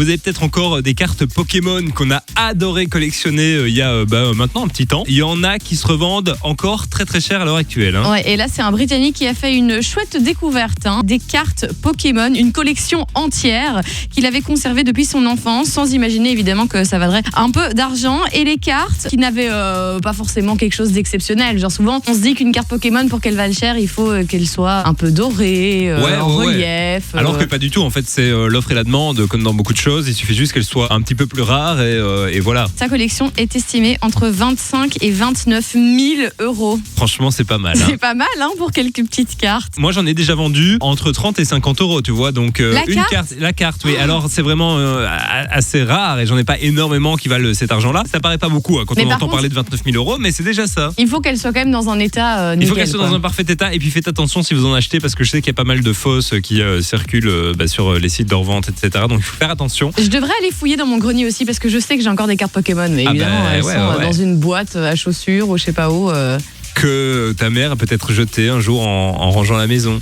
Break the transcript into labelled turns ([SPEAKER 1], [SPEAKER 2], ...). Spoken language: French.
[SPEAKER 1] vous avez peut-être encore des cartes Pokémon qu'on a adoré collectionner il y a maintenant un petit temps. Il y en a qui se revendent encore très très cher à l'heure actuelle.
[SPEAKER 2] Ouais, et là, c'est un Britannique qui a fait une chouette découverte. Des cartes Pokémon, une collection entière qu'il avait conservée depuis son enfance, sans imaginer évidemment que ça vaudrait un peu d'argent. Et les cartes qui n'avaient pas forcément quelque chose d'exceptionnel. Genre souvent, on se dit qu'une carte Pokémon, pour qu'elle vaille cher, il faut qu'elle soit un peu dorée, en relief.
[SPEAKER 1] Alors que pas du tout, en fait, c'est l'offre et la demande, comme dans beaucoup de choses. Il suffit juste qu'elle soit un petit peu plus rare et voilà.
[SPEAKER 2] Sa collection est estimée entre 25 et 29 000 euros.
[SPEAKER 1] Franchement, c'est pas mal.
[SPEAKER 2] C'est pas mal pour quelques petites cartes.
[SPEAKER 1] Moi, j'en ai déjà vendu entre 30 et 50 euros, tu vois. Donc, la carte, oui. Alors, c'est vraiment assez rare et j'en ai pas énormément qui valent cet argent-là. Ça paraît pas beaucoup quand on entend parler de 29 000 euros, mais c'est déjà ça.
[SPEAKER 2] Il faut qu'elle soit quand même dans un état nickel.
[SPEAKER 1] Il faut qu'elle soit dans un parfait état. Et puis, faites attention si vous en achetez parce que je sais qu'il y a pas mal de fausses qui circulent sur les sites de revente, etc. Donc, il faut faire attention.
[SPEAKER 2] Je devrais aller fouiller dans mon grenier aussi parce que je sais que j'ai encore des cartes Pokémon. Mais évidemment, elles sont dans une boîte à chaussures ou je sais pas où.
[SPEAKER 1] Que ta mère a peut-être jeté un jour en rangeant la maison.